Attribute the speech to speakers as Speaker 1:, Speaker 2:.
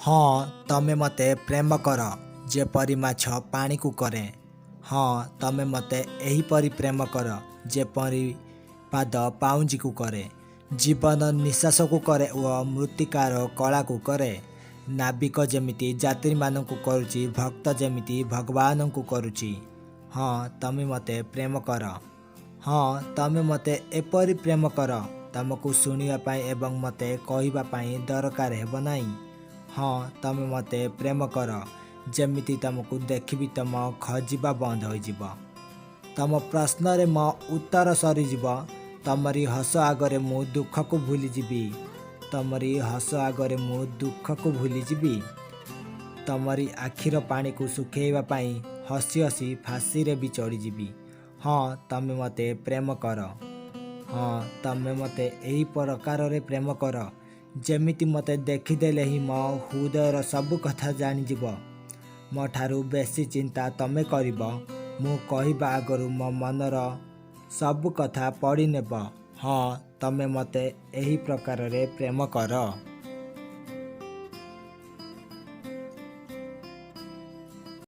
Speaker 1: हाँ तमे मते प्रेम कर जेपरी माछ पानी को करे। हाँ तमे मते एहीपरी प्रेम कर जेपरी पाद पाउंजी को करे। जीवन निश्वास को करे व मृत्तिकार कला को करे। नाविक जेमिति यात्री मान को करुची भक्त जेमिति भगवान को करुची। हाँ तमे मते प्रेम कर। हाँ तमे मते एपरी प्रेम कर तुमको शुणा एवं मते कहवाई दरकार हेब नाही। हाँ तमे मते प्रेम कर जेमिति तुमको देखी तुम खजिबा बंद हो। तुम प्रश्न रे मो उत्तर सरीजीव। तमरी हस आगरे मु दुख को भूलीजी। तमरी हस आगरे मु दुख को भूलीजी। तमरी आखिर पानी को सुखेवाई हसी हसी फाँसी रे भी चढ़ीजी। हाँ तमे मते प्रेम कर। हाँ तमे मते यही प्रकार रे प्रेम कर जेमिति मते देखीदेले ही मो हृदयर सब कथा जानीजीव। मो ठारू बेसी चिंता तमे करिब। मु कहबा आगरू मो मनर सब कथा पढ़ी नेब। हाँ तमे मते यही प्रकार रे प्रेम कर।